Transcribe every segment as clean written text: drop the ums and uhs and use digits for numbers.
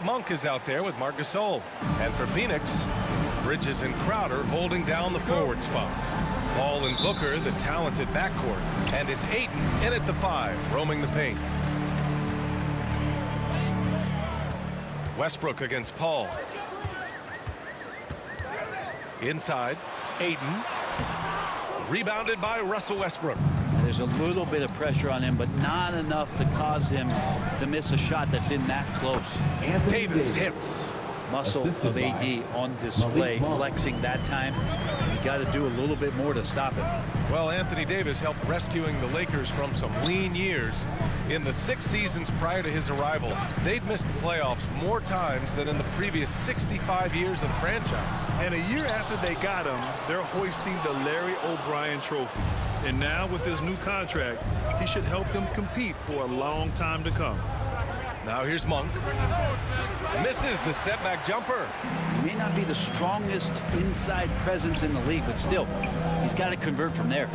Monk is out there with Marc Gasol. And for Phoenix, Bridges and Crowder holding down the forward spots. Paul and Booker, the talented backcourt. And it's Ayton in at the 5, roaming the paint. Westbrook against Paul. Inside, Ayton. Rebounded by Russell Westbrook. There's a little bit of pressure on him, but not enough to cause him to miss a shot that's in that close. Davis hits. Muscle of AD on display, flexing that time. You got to do a little bit more to stop it. Well, Anthony Davis helped rescuing the Lakers from some lean years. In the 6 seasons prior to his arrival, they'd missed the playoffs more times than in the previous 65 years of the franchise. And a year after they got him, they're hoisting the Larry O'Brien Trophy. And now with his new contract, he should help them compete for a long time to come. Now here's Monk. Misses the step-back jumper. He may not be the strongest inside presence in the league, but still, he's got to convert from there.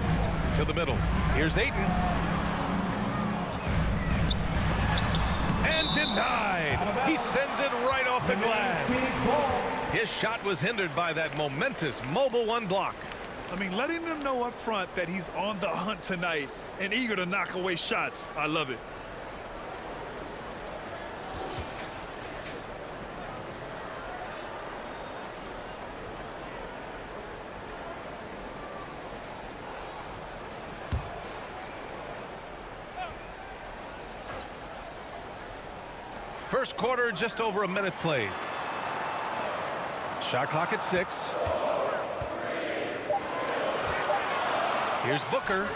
To the middle. Here's Ayton. And denied. He sends it right off the glass. His shot was hindered by that momentous mobile 1 block. I mean, letting them know up front that he's on the hunt tonight and eager to knock away shots. I love it. First quarter, just over a minute played. Shot clock at 6. Here's Booker.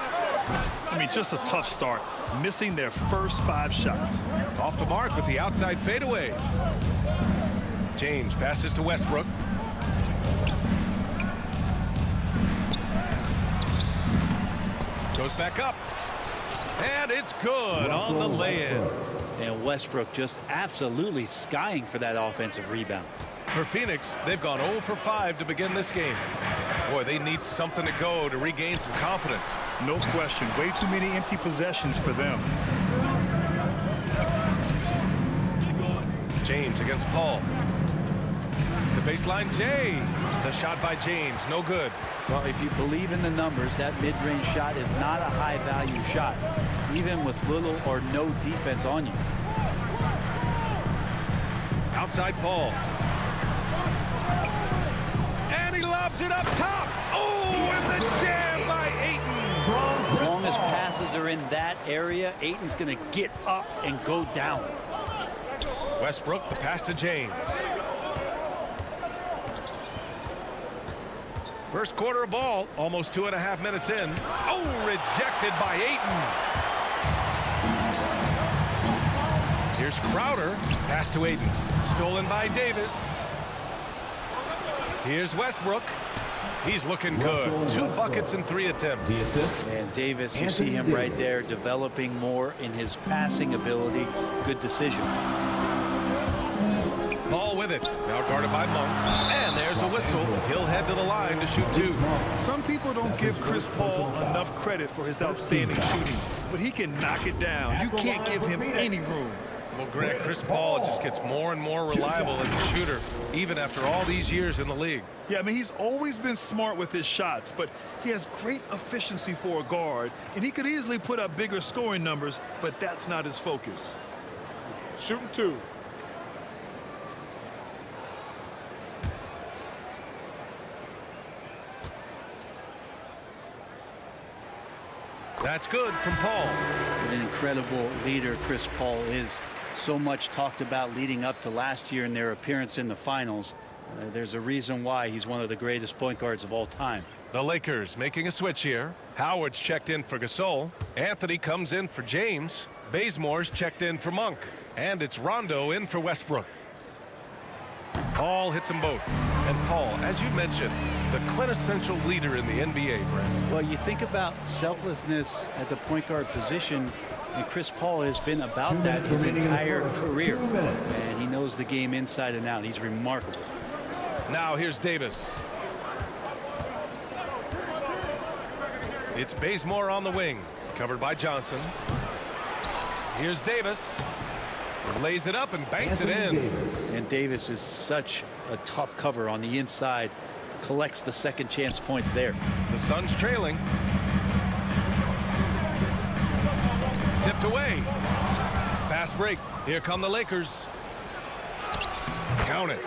I mean, just a tough start. Missing their first 5 shots. Off the mark with the outside fadeaway. James passes to Westbrook. Goes back up. And it's good on the lay-in. And Westbrook just absolutely skying for that offensive rebound. For Phoenix, they've gone 0 for 5 to begin this game. Boy, they need something to go to regain some confidence. No question. Way too many empty possessions for them. James against Paul. The baseline J. The shot by James, no good. Well, if you believe in the numbers, that mid-range shot is not a high-value shot, even with little or no defense on you. Outside Paul. And he lobs it up top. Oh, and the jam by Ayton. As long as passes are in that area, Ayton's going to get up and go down. Westbrook, the pass to James. First quarter of ball, almost 2.5 minutes in. Oh, rejected by Ayton. Here's Crowder. Pass to Ayton. Stolen by Davis. Here's Westbrook. He's looking good. 2 buckets in 3 attempts. And Davis, you see him right there developing more in his passing ability. Good decision. Paul with it. Now guarded by Monk. And there's a whistle. He'll head to the line to shoot 2. Some people don't give Chris Paul enough credit for his outstanding shooting, but he can knock it down. You can't give him any room. Well, Grant, Chris Paul just gets more and more reliable as a shooter, even after all these years in the league. Yeah, I mean, he's always been smart with his shots, but he has great efficiency for a guard, and he could easily put up bigger scoring numbers, but that's not his focus. Shooting 2. That's good from Paul. What an incredible leader Chris Paul is. So much talked about leading up to last year in their appearance in the finals. There's a reason why he's one of the greatest point guards of all time. The Lakers making a switch here. Howard's checked in for Gasol. Anthony comes in for James. Bazemore's checked in for Monk. And it's Rondo in for Westbrook. Paul hits them both. And Paul, as you mentioned, the quintessential leader in the NBA, Brent. Well, you think about selflessness at the point guard position, and Chris Paul has been about that his entire career. And he knows the game inside and out. He's remarkable. Now here's Davis. It's Bazemore on the wing, covered by Johnson. Here's Davis. Lays it up and banks it in. And Davis is such a tough cover on the inside. Collects the second chance points there. The Suns trailing. Tipped away. Fast break. Here come the Lakers. Count it.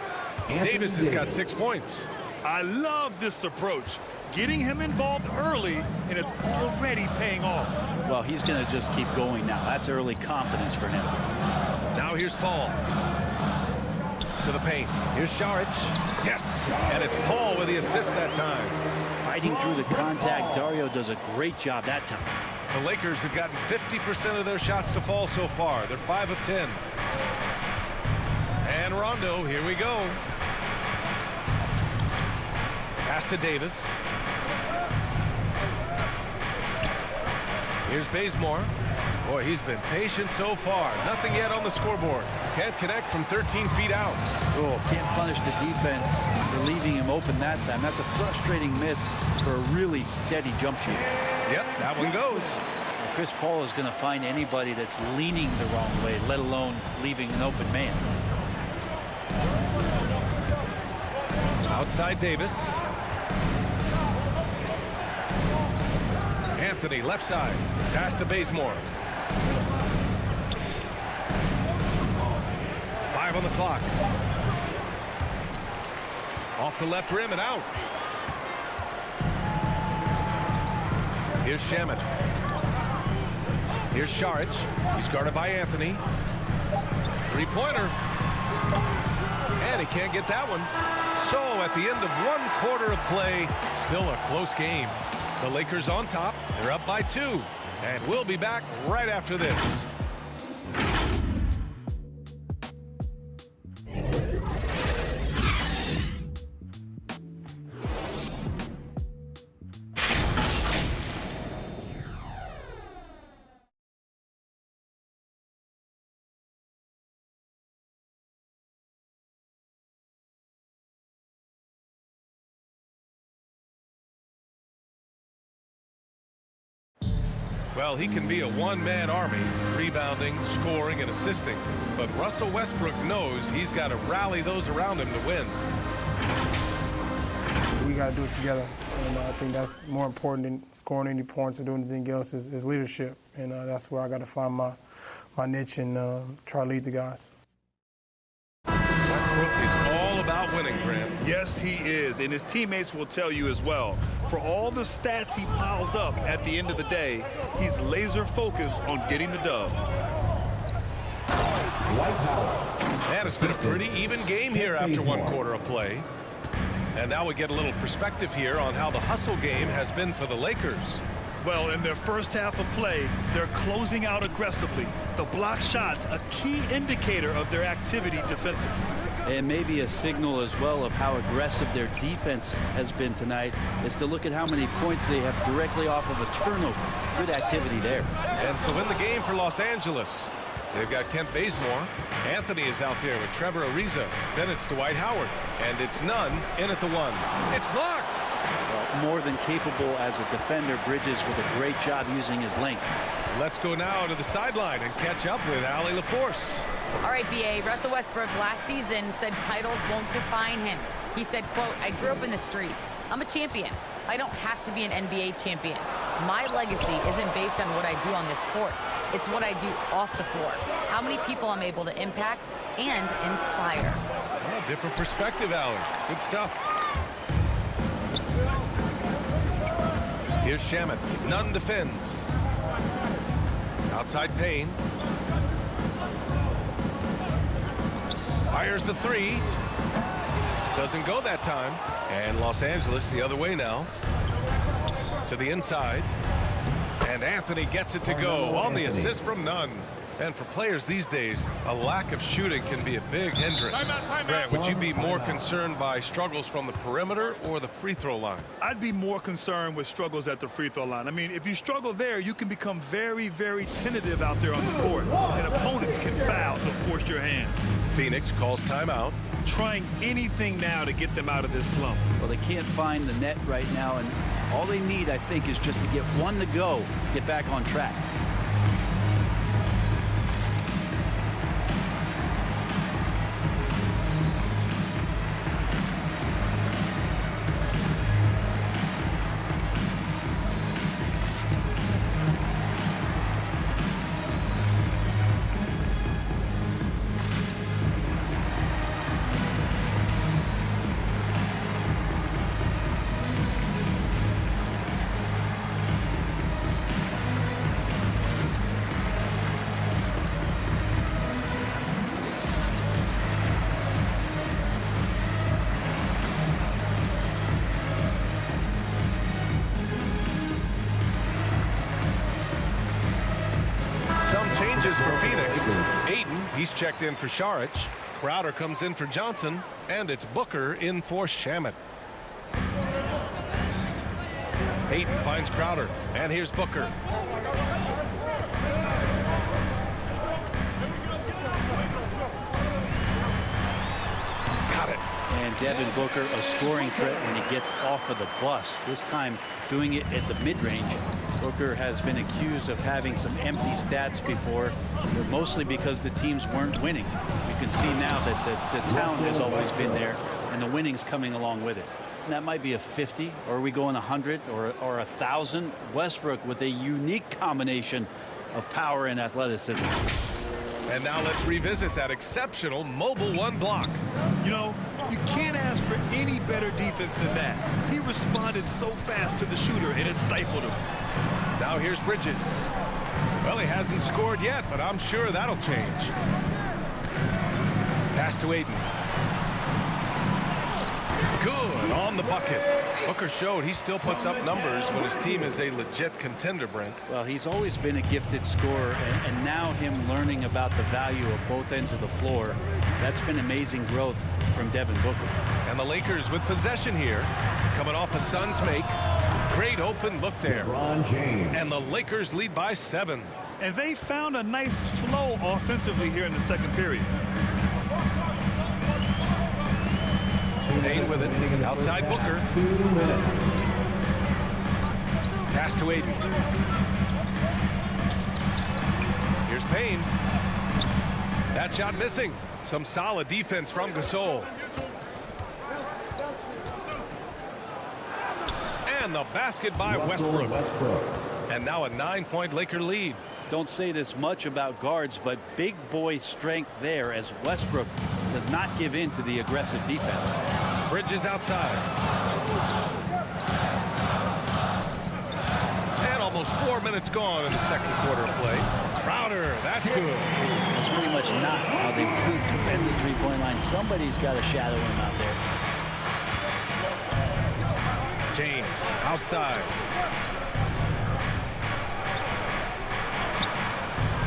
Davis has got 6 points. I love this approach. Getting him involved early, and it's already paying off. Well, he's going to just keep going now. That's early confidence for him. Now here's Paul. To the paint. Here's Saric. Yes. And it's Paul with the assist that time. Fighting through the contact. Dario does a great job that time. The Lakers have gotten 50% of their shots to fall so far. They're 5 of 10. And Rondo, here we go. Pass to Davis. Here's Bazemore. Boy, he's been patient so far. Nothing yet on the scoreboard. Can't connect from 13 feet out. Oh, can't punish the defense for leaving him open that time. That's a frustrating miss for a really steady jump shooter. Yep, that one goes. Chris Paul is going to find anybody that's leaning the wrong way, let alone leaving an open man. Outside Davis. Anthony, left side. Pass to Bazemore. 5 on the clock. Off the left rim and out. Here's Shamet. Here's Saric. He's guarded by Anthony. Three-pointer. And he can't get that one. So at the end of 1 quarter of play, still a close game. The Lakers on top. They're up by 2. And we'll be back right after this. Well, he can be a one-man army, rebounding, scoring, and assisting. But Russell Westbrook knows he's got to rally those around him to win. We got to do it together. And I think that's more important than scoring any points or doing anything else is leadership. And that's where I got to find my niche and try to lead the guys. Westbrook is all about winning, Grant. Yes, he is, and his teammates will tell you as well. For all the stats he piles up at the end of the day, he's laser focused on getting the dub. And it's been a pretty even game here after 1 quarter of play. And now we get a little perspective here on how the hustle game has been for the Lakers. Well, in their first half of play, they're closing out aggressively. The block shots, a key indicator of their activity defensively. And maybe a signal as well of how aggressive their defense has been tonight is to look at how many points they have directly off of a turnover. Good activity there. And so in the game for Los Angeles, they've got Kent Bazemore. Anthony is out there with Trevor Ariza. Then it's Dwight Howard. And it's Nunn in at the 1. It's blocked. More than capable as a defender. Bridges with a great job using his length. Let's go now to the sideline and catch up with Allie LaForce. All right, B.A. Russell Westbrook last season said titles won't define him. He said, quote, "I grew up in the streets. I'm a champion. I don't have to be an NBA champion. My legacy isn't based on what I do on this court. It's what I do off the floor. How many people I'm able to impact and inspire." Oh, different perspective, Allie. Good stuff. Here's Shamet. Nunn defends. Outside Payne. Fires the 3. Doesn't go that time. And Los Angeles the other way now. To the inside. And Anthony gets it to go on the assist from Nunn. And for players these days, a lack of shooting can be a big hindrance. Grant, would you be more concerned by struggles from the perimeter or the free throw line? I'd be more concerned with struggles at the free throw line. I mean, if you struggle there, you can become very, very tentative out there on the court. And opponents can foul to force your hand. Phoenix calls timeout. Trying anything now to get them out of this slump. Well, they can't find the net right now, and all they need, I think, is just to get one to go, get back on track. He's checked in for Saric. Crowder comes in for Johnson, and it's Booker in for Shamet. Ayton finds Crowder, and here's Booker. Got it. And Devin Booker, a scoring threat when he gets off of the bus. This time doing it at the mid-range. Booker has been accused of having some empty stats before, but mostly because the teams weren't winning. You can see now that the talent has always been there, and the winning's coming along with it. And that might be a 50, or are we going 100 or 1,000? Westbrook with a unique combination of power and athleticism. And now let's revisit that exceptional mobile one block. You know, you can't ask for any better defense than that. He responded so fast to the shooter, and it stifled him. Now here's Bridges. Well, he hasn't scored yet, but I'm sure that'll change. Pass to Ayton. Good on the bucket. Booker showed he still puts up numbers when his team is a legit contender, Brent. Well, he's always been a gifted scorer, and now him learning about the value of both ends of the floor, that's been amazing growth from Devin Booker. And the Lakers with possession here, coming off a Suns make. Great open look there. And the Lakers lead by 7. And they found a nice flow offensively here in the second period. Payne with it. Outside Booker. Pass to Ayton. Here's Payne. That shot missing. Some solid defense from Gasol. And the basket by Westbrook. And now a 9-point Laker lead. Don't say this much about guards, but big boy strength there as Westbrook does not give in to the aggressive defense. Bridges outside. And almost 4 minutes gone in the second quarter of play. Crowder, that's good. That's pretty much not how they defend the three-point line. Somebody's got to shadow him out there. James outside.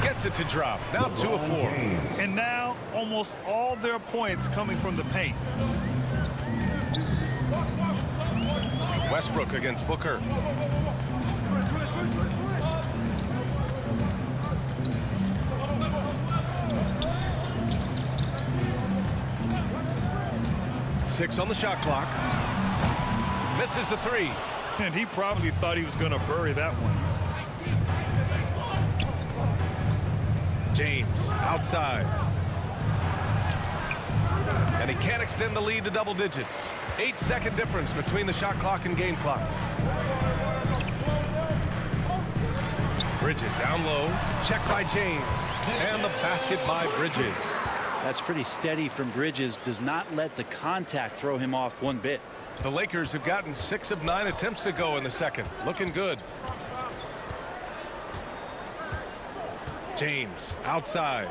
Gets it to drop. Now 2 of 4. And now almost all their points coming from the paint. Westbrook against Booker. Six on the shot clock. Misses the 3. And he probably thought he was going to bury that one. James outside. And he can't extend the lead to double digits. 8-second difference between the shot clock and game clock. Bridges down low. Check by James. And the basket by Bridges. That's pretty steady from Bridges. Does not let the contact throw him off one bit. The Lakers have gotten 6 of 9 attempts to go in the second. Looking good. James outside.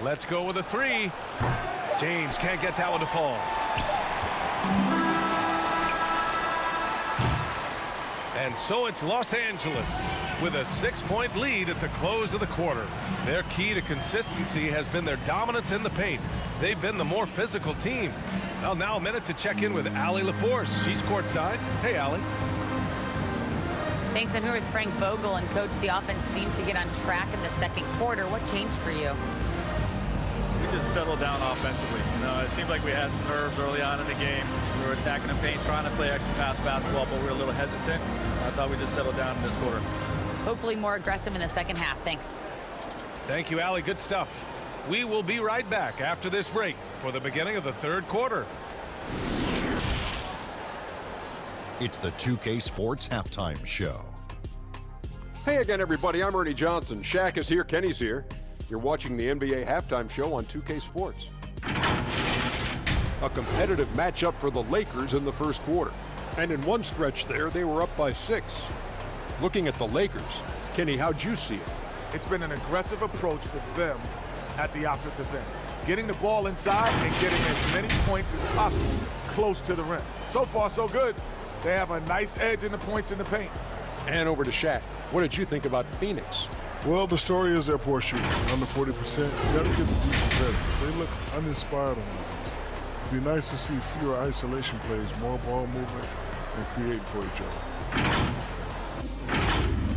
Let's go with a 3. James can't get that one to fall. And so it's Los Angeles with a 6-point lead at the close of the quarter. Their key to consistency has been their dominance in the paint. They've been the more physical team. Well, now a minute to check in with Allie LaForce. She's courtside. Hey, Allie. Thanks. I'm here with Frank Vogel. And, Coach, the offense seemed to get on track in the second quarter. What changed for you? We just settled down offensively. You know, it seemed like we had some nerves early on in the game. We were attacking the paint, trying to play extra pass basketball, but we were a little hesitant. I thought we just settled down in this quarter. Hopefully more aggressive in the second half. Thanks. Thank you, Allie. Good stuff. We will be right back after this break for the beginning of the third quarter. It's the 2K Sports Halftime Show. Hey again, everybody. I'm Ernie Johnson. Shaq is here. Kenny's here. You're watching the NBA Halftime Show on 2K Sports. A competitive matchup for the Lakers in the first quarter. And in one stretch there, they were up by 6. Looking at the Lakers, Kenny, how'd you see it? It's been an aggressive approach for them at the offensive end. Getting the ball inside and getting as many points as possible close to the rim. So far, so good. They have a nice edge in the points in the paint. And over to Shaq. What did you think about Phoenix? Well, the story is their poor shooting, under 40%. You got to get the defense better. They look uninspired on offense. It'd be nice to see fewer isolation plays, more ball movement, and create for each other.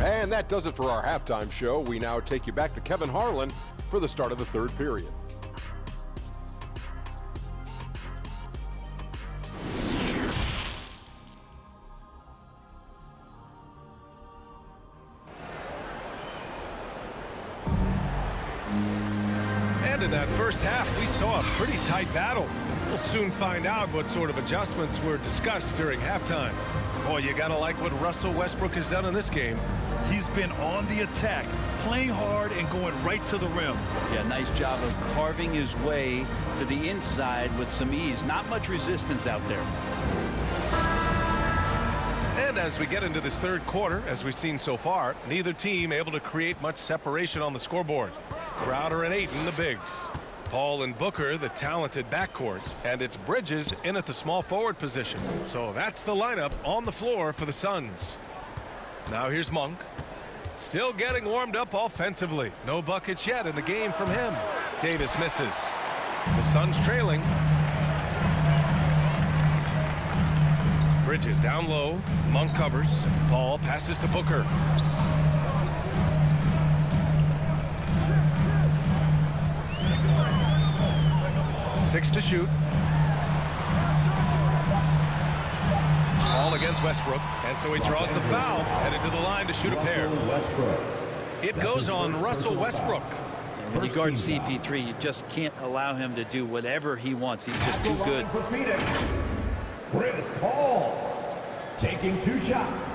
And that does it for our halftime show. We now take you back to Kevin Harlan for the start of the third period. And in that first half, we saw a pretty tight battle. We'll soon find out what sort of adjustments were discussed during halftime. Boy, you gotta like what Russell Westbrook has done in this game. He's been on the attack, playing hard and going right to the rim. Yeah, nice job of carving his way to the inside with some ease. Not much resistance out there. And as we get into this third quarter, as we've seen so far, neither team able to create much separation on the scoreboard. Crowder and Ayton, the bigs. Paul and Booker, the talented backcourt. And it's Bridges in at the small forward position. So that's the lineup on the floor for the Suns. Now here's Monk. Still getting warmed up offensively. No buckets yet in the game from him. Davis misses. The Suns trailing. Bridges down low. Monk covers. Paul passes to Booker. Six to shoot. All against Westbrook, and so he draws the foul, headed to the line to shoot a pair. It goes on Russell Westbrook. When you guard CP3, you just can't allow him to do whatever he wants. He's just too good. For Phoenix, Chris Paul taking 2 shots.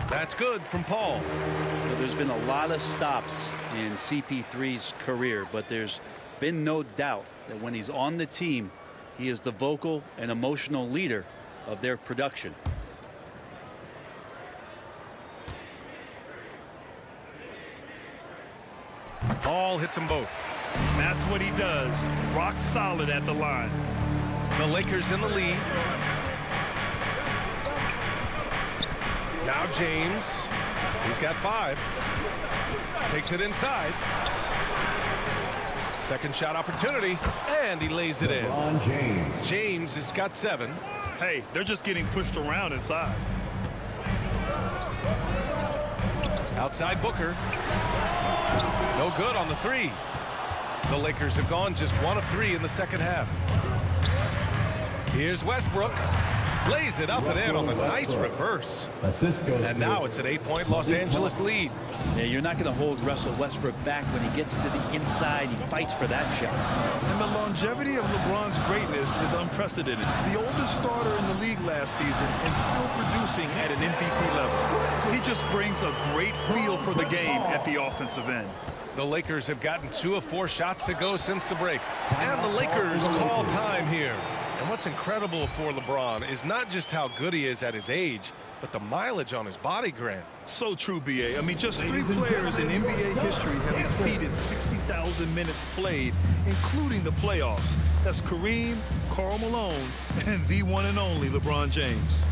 That's good from Paul. So there's been a lot of stops in CP3's career, but there's been no doubt that when he's on the team, he is the vocal and emotional leader of their production. Paul hits them both. That's what he does. Rock solid at the line. The Lakers in the lead. Now James. He's got 5. Takes it inside. Second shot opportunity, and he lays it in. James has got 7. Hey, they're just getting pushed around inside. Outside Booker. No good on the 3. The Lakers have gone just 1 of 3 in the second half. Here's Westbrook. Lays it up and in on the nice reverse. And now it's an 8-point Los Angeles lead. Yeah, you're not going to hold Russell Westbrook back when he gets to the inside. He fights for that shot. And the longevity of LeBron's greatness is unprecedented. The oldest starter in the league last season and still producing at an MVP level. He just brings a great feel for the game at the offensive end. The Lakers have gotten 2 of 4 shots to go since the break. And the Lakers call time here. And what's incredible for LeBron is not just how good he is at his age, but the mileage on his body, Grant. So true, B.A. I mean, just 3 players in NBA history have exceeded 60,000 minutes played, including the playoffs. That's Kareem, Karl Malone, and the one and only LeBron James.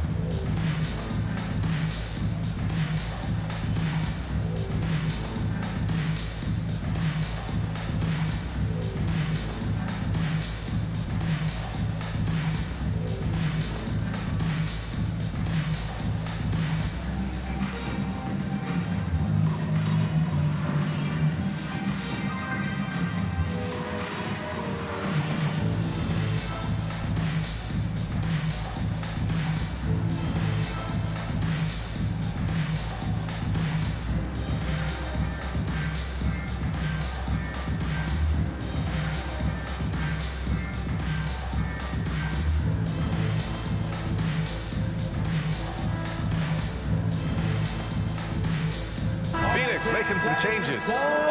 Celtics making some changes.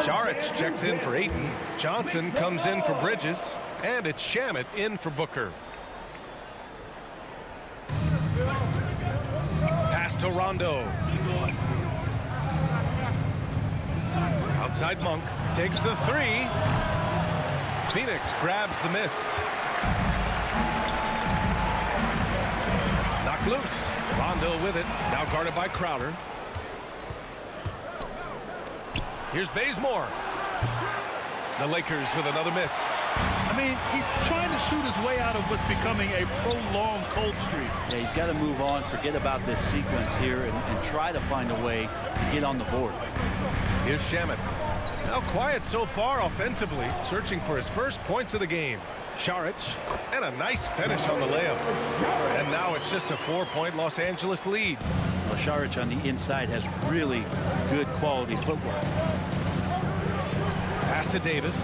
Saric checks in for Ayton. Johnson comes in for Bridges. And it's Shamet in for Booker. Pass to Rondo. Outside Monk. Takes the three. Phoenix grabs the miss. Knocked loose. Rondo with it. Now guarded by Crowder. Here's Bazemore. The Lakers with another miss. I mean, he's trying to shoot his way out of what's becoming a prolonged cold streak. Yeah, he's got to move on, forget about this sequence here, and try to find a way to get on the board. Here's Shamet. Now quiet so far offensively, searching for his first points of the game. Saric, and a nice finish on the layup. And now it's just a 4-point Los Angeles lead. Well, Saric on the inside has really good quality footwork. Pass to Davis.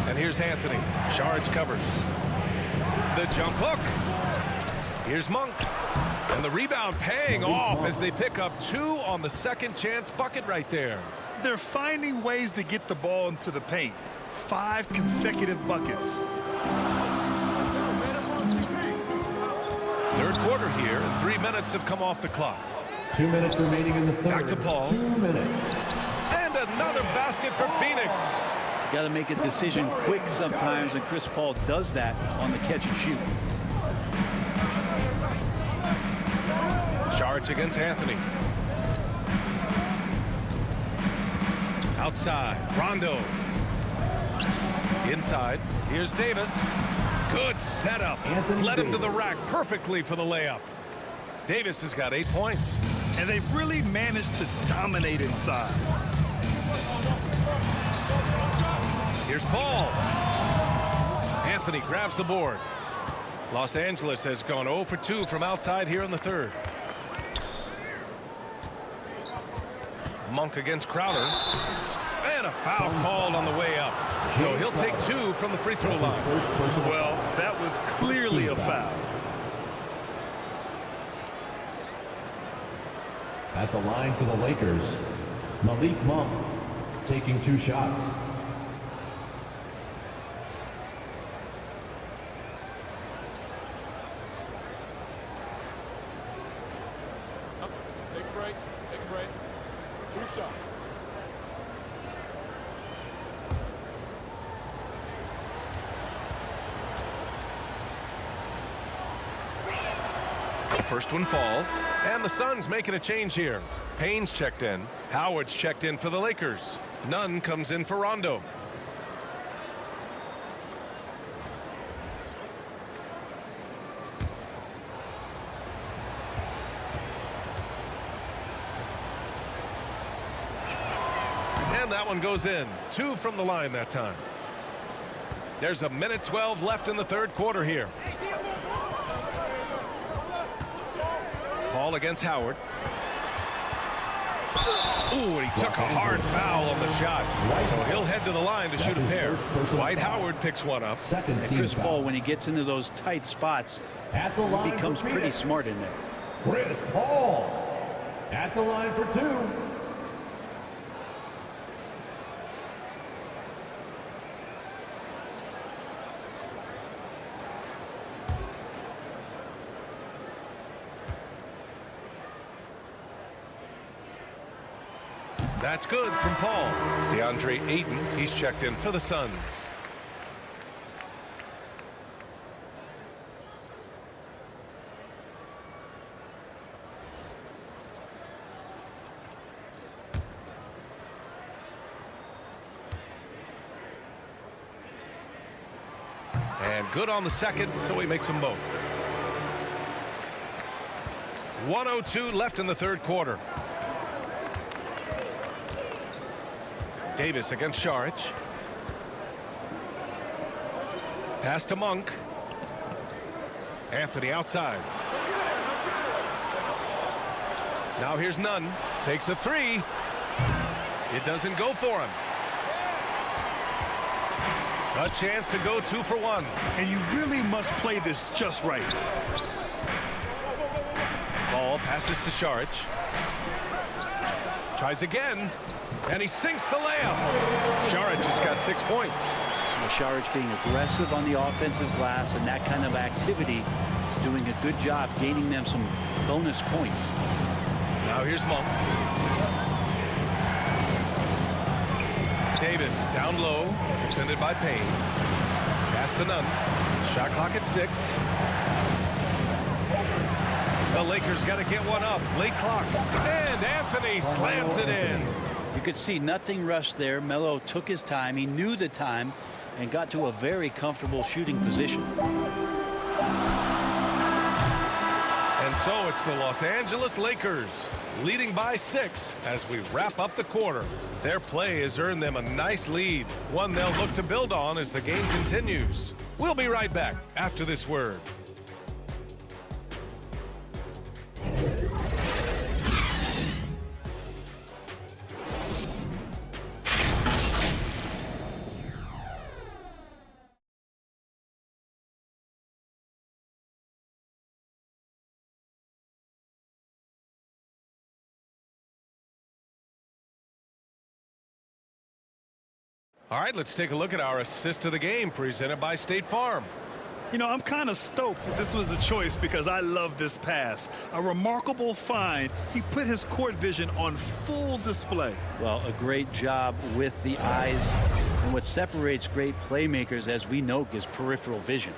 And here's Anthony. Saric covers. The jump hook. Here's Monk. And the rebound paying off as they pick up 2 on the second chance bucket right there. They're finding ways to get the ball into the paint. 5 consecutive buckets. Third quarter here, and 3 minutes have come off the clock. 2 minutes remaining in the third. Back to Paul. 2 minutes. And another basket for Phoenix. Got to make a decision quick sometimes, and Chris Paul does that on the catch and shoot. Saric against Anthony. Outside, Rondo. Inside, here's Davis. Good setup. Led him to the rack perfectly for the layup. Davis has got 8 points. And they've really managed to dominate inside. Here's Paul. Anthony grabs the board. Los Angeles has gone 0 for 2 from outside here in the third. Monk against Crowder. And a foul called on the way up. So he'll take 2 from the free throw line. Well, that was clearly a foul. At the line for the Lakers, Malik Monk taking 2 shots. Take a break. Take a break. 2 shots. The first one falls, and the Suns making a change here. Payne's checked in. Howard's checked in for the Lakers. Nunn comes in for Rondo. And that one goes in. 2 from the line that time. There's a minute 12 left in the third quarter here. Paul against Howard. Ooh, he took a hard foul on the shot. So he'll head to the line to shoot a pair. Dwight Howard picks one up. And Chris Paul, when he gets into those tight spots, he becomes pretty smart in there. Chris Paul at the line for 2. That's good from Paul. Deandre Ayton, he's checked in for the Suns. And good on the second, so he makes them both. 1:02 left in the third quarter. Davis against Saric. Pass to Monk. Anthony outside. Now here's Nunn. Takes a 3. It doesn't go for him. A chance to go 2 for 1. And you really must play this just right. Paul ball, passes to Saric. Tries again, and he sinks the layup. Saric has got 6 points. Saric being aggressive on the offensive glass, and that kind of activity is doing a good job gaining them some bonus points. Now here's Monk. Davis down low, defended by Payne. Pass to Nunn. Shot clock at 6. The Lakers got to get one up. Late clock. And Anthony slams it in. You could see nothing rushed there. Melo took his time. He knew the time and got to a very comfortable shooting position. And so it's the Los Angeles Lakers leading by 6 as we wrap up the quarter. Their play has earned them a nice lead, one they'll look to build on as the game continues. We'll be right back after this word. All right, let's take a look at our assist of the game presented by State Farm. You know, I'm kind of stoked that this was a choice because I love this pass. A remarkable find. He put his court vision on full display. Well, a great job with the eyes. And what separates great playmakers, as we know, is peripheral vision.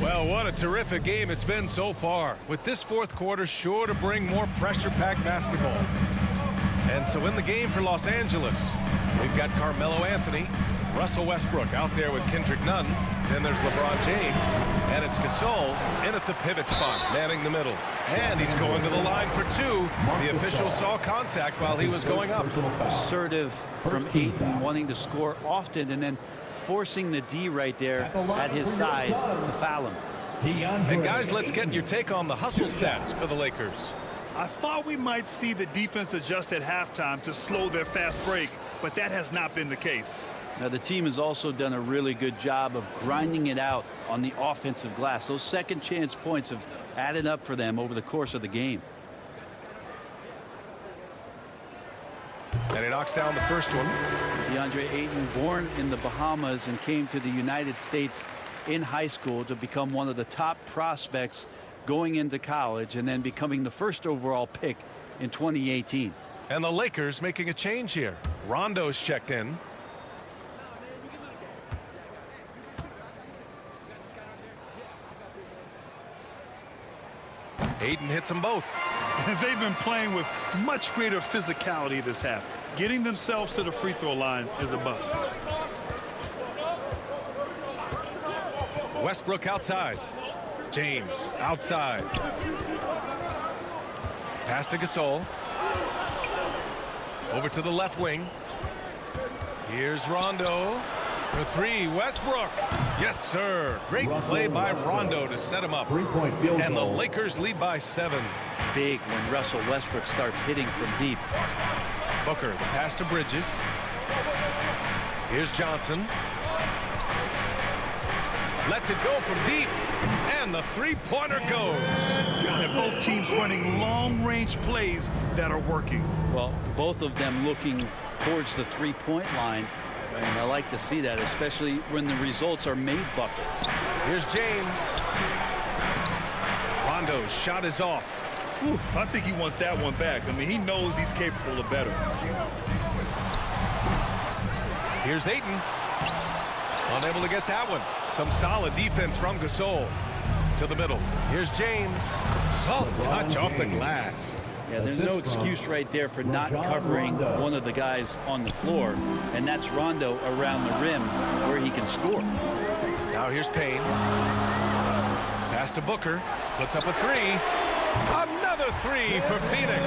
Well, what a terrific game it's been so far, with this fourth quarter sure to bring more pressure-packed basketball. And so in the game for Los Angeles, we've got Carmelo Anthony, Russell Westbrook out there with Kendrick Nunn. Then there's LeBron James, and it's Gasol in at the pivot spot, manning the middle. And he's going to the line for 2. The official saw contact while he was going up. Assertive from Ayton, wanting to score often, and then forcing the D right there at his size to foul him. And guys, let's get your take on the hustle stats for the Lakers. I thought we might see the defense adjust at halftime to slow their fast break, but that has not been the case. Now the team has also done a really good job of grinding it out on the offensive glass. Those second chance points have added up for them over the course of the game. And he knocks down the first one. Deandre Ayton, born in the Bahamas and came to the United States in high school to become one of the top prospects going into college and then becoming the first overall pick in 2018. And the Lakers making a change here. Rondo's checked in. Ayton hits them both. They've been playing with much greater physicality this half. Getting themselves to the free throw line is a bust. Westbrook outside. James outside. Pass to Gasol. Over to the left wing. Here's Rondo. For 3, Westbrook. Yes, sir. Great play by Rondo to set him up. Three-point field and the goal. Lakers lead by 7. Big when Russell Westbrook starts hitting from deep. Booker, the pass to Bridges. Here's Johnson. Lets it go from deep. And the three-pointer goes. And both teams running long-range plays that are working. Well, both of them looking towards the three-point line. And I like to see that, especially when the results are made buckets. Here's James. Rondo's shot is off. Ooh, I think he wants that one back. I mean, he knows he's capable of better. Here's Ayton. Unable to get that one. Some solid defense from Gasol. To the middle. Here's James. Soft touch off the glass. Yeah, there's no excuse right there for not covering one of the guys on the floor, and that's Rondo around the rim where he can score. Now here's Payne. Pass to Booker. Puts up a 3. Another 3 for Phoenix.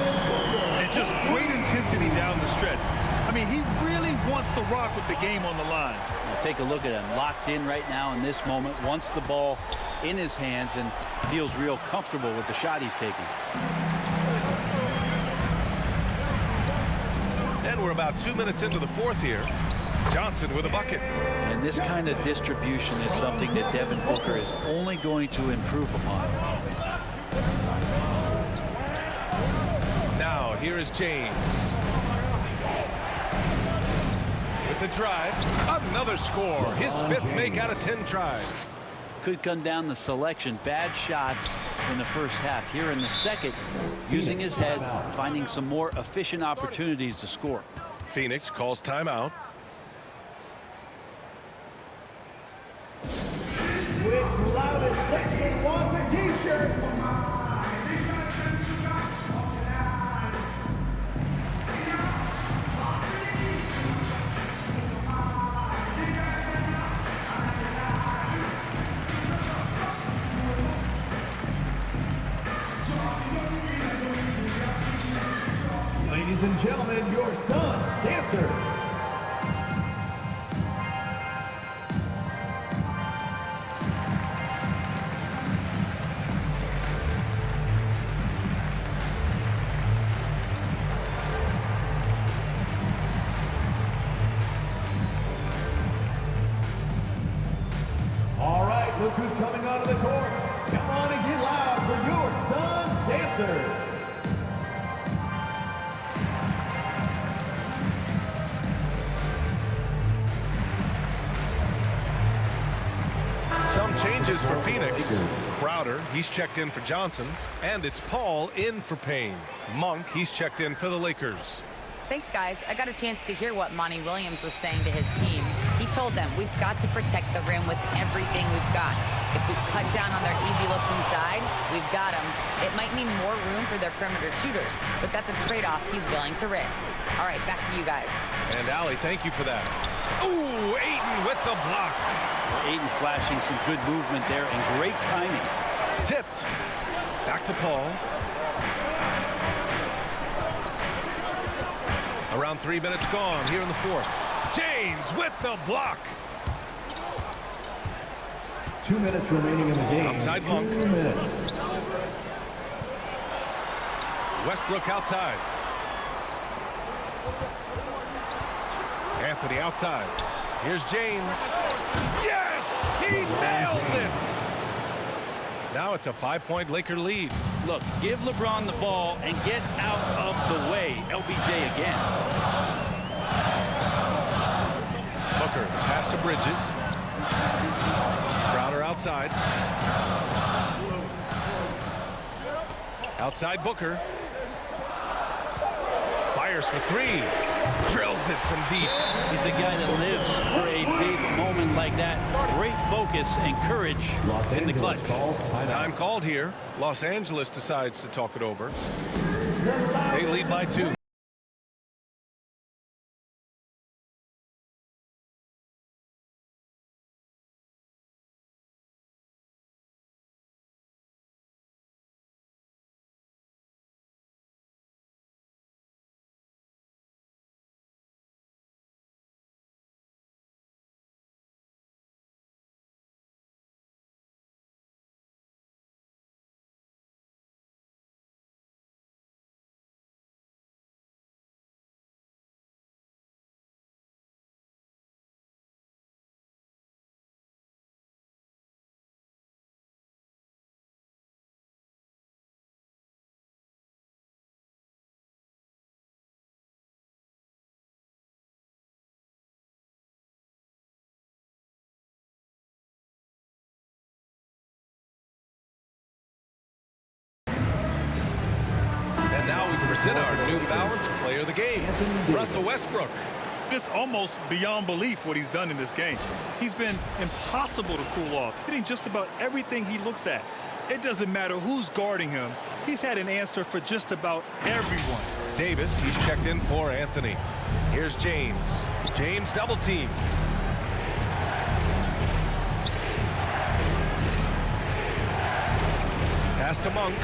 And just great intensity down the stretch. I mean, he really wants to rock with the game on the line. Now take a look at him, locked in right now in this moment, wants the ball in his hands and feels real comfortable with the shot he's taking. And we're about 2 minutes into the fourth here. Johnson with a bucket. And this kind of distribution is something that Devin Booker is only going to improve upon. Now here is James. With the drive, another score. His 5th make out of 10 tries. Could come down to selection. Bad shots in the first half. Here in the second, using his head, finding some more efficient opportunities to score. Phoenix calls timeout. With loudest section wants a t-shirt. Ladies and gentlemen, your son's dancer. All right, look who's coming onto the court. Come on and get loud for your son's dancer. Some changes for Phoenix. Crowder, he's checked in for Johnson. And it's Paul in for Payne. Monk, he's checked in for the Lakers. Thanks, guys. I got a chance to hear what Monty Williams was saying to his team. He told them, we've got to protect the rim with everything we've got. If we cut down on their easy looks inside, we've got them. It might mean more room for their perimeter shooters, but that's a trade-off he's willing to risk. All right, back to you guys. And Allie, thank you for that. Ooh, Ayton with the block. Ayton flashing some good movement there and great timing. Tipped. Back to Paul. Around 3 minutes gone here in the 4th. James with the block. 2 minutes remaining in the game. Outside Monk. 2 minutes. Westbrook outside. Anthony outside. Here's James. Yes! He nails it! Now it's a 5-point Laker lead. Look, give LeBron the ball and get out of the way. LBJ again. Booker, pass to Bridges. Crowder outside. Outside Booker. Fires for 3. Drills it from deep. He's a guy that lives for a big moment like that. Great focus and courage in the clutch. Time called here. Los Angeles decides to talk it over. They lead by 2. Now we present our New Balance Player of the Game, Russell Westbrook. It's almost beyond belief what he's done in this game. He's been impossible to cool off, hitting just about everything he looks at. It doesn't matter who's guarding him. He's had an answer for just about everyone. Davis, he's checked in for Anthony. Here's James. James double teamed. Pass to Monk.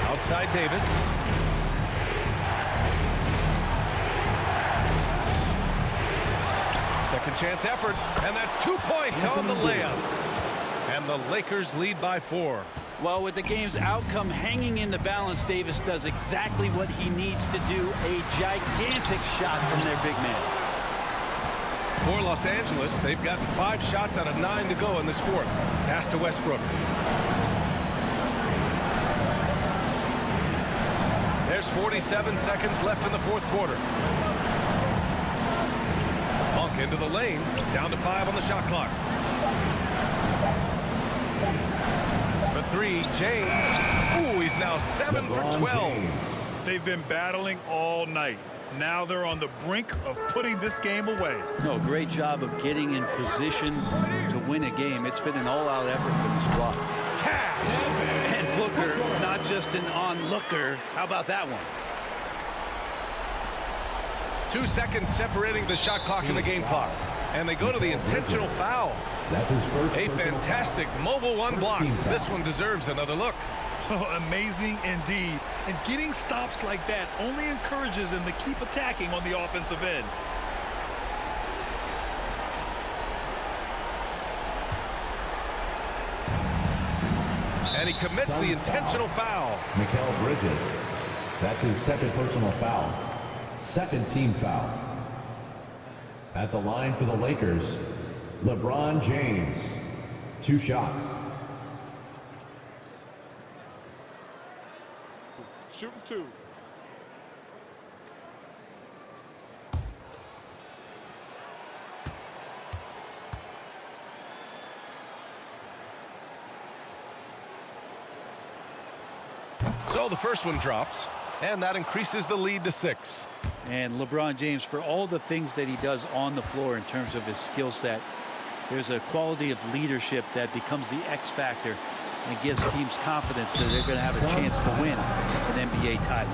Outside Davis. Second chance effort, and that's 2 points on the layup. And the Lakers lead by 4. Well, with the game's outcome hanging in the balance, Davis does exactly what he needs to do, a gigantic shot from their big man. For Los Angeles, they've gotten 5 shots out of 9 to go in this fourth. Pass to Westbrook. There's 47 seconds left in the fourth quarter. Monk into the lane. Down to 5 on the shot clock. For 3, James. Ooh, he's now 7 for 12. They've been battling all night. Now they're on the brink of putting this game away. No, great job of getting in position to win a game. It's been an all-out effort from the squad. And Booker, not just an onlooker. How about that one? 2 seconds separating the shot clock and the game clock. And they go to the intentional foul. That's his first. A fantastic mobile one block. This one deserves another look. Amazing indeed. And getting stops like that only encourages them to keep attacking on the offensive end. And he commits the intentional foul. Mikal Bridges. That's his second personal foul. Second team foul. At the line for the Lakers, LeBron James. 2 shots. Shooting 2. So the first one drops, and that increases the lead to 6. And LeBron James, for all the things that he does on the floor in terms of his skill set, there's a quality of leadership that becomes the X factor and gives teams confidence that they're going to have a chance to win an NBA title.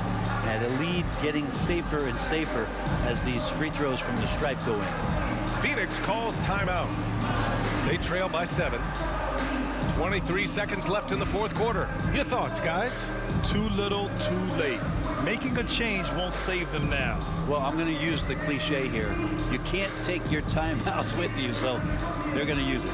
And the lead getting safer and safer as these free throws from the stripe go in. Phoenix calls timeout. They trail by 7. 23 seconds left in the fourth quarter. Your thoughts, guys? Too little, too late. Making a change won't save them now. Well, I'm going to use the cliche here. You can't take your timeouts with you, so they're going to use it.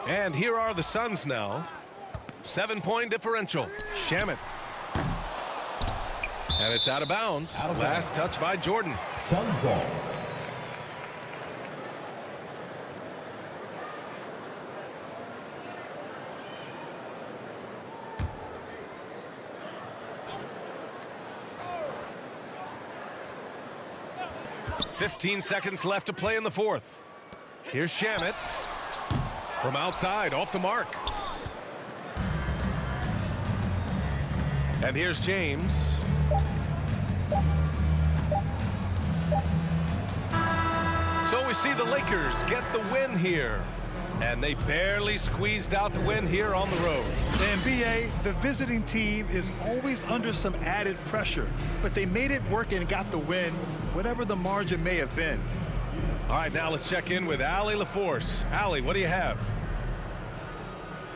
And here are the Suns now. 7-point differential. Shamet. And it's out of bounds. Last touch by Jordan. Suns ball. .15 seconds left to play in the fourth. Here's Shamet. From outside, off the mark. And here's James. So we see the Lakers get the win here. And they barely squeezed out the win here on the road. The NBA, the visiting team, is always under some added pressure. But they made it work and got the win, whatever the margin may have been. All right, now let's check in with Allie LaForce. Allie, what do you have?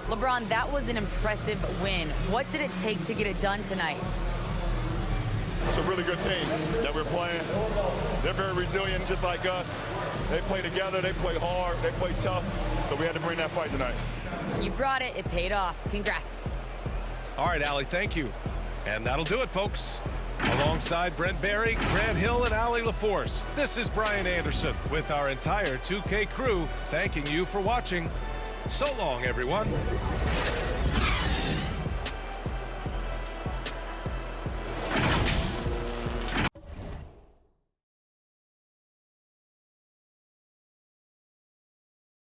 LeBron, that was an impressive win. What did it take to get it done tonight? It's a really good team that we're playing. They're very resilient, just like us. They play together, they play hard, they play tough. So we had to bring that fight tonight. You brought it. It paid off. Congrats. All right, Allie, thank you. And that'll do it, folks. Alongside Brent Barry, Grant Hill, and Allie LaForce, this is Brian Anderson with our entire 2K crew thanking you for watching. So long, everyone.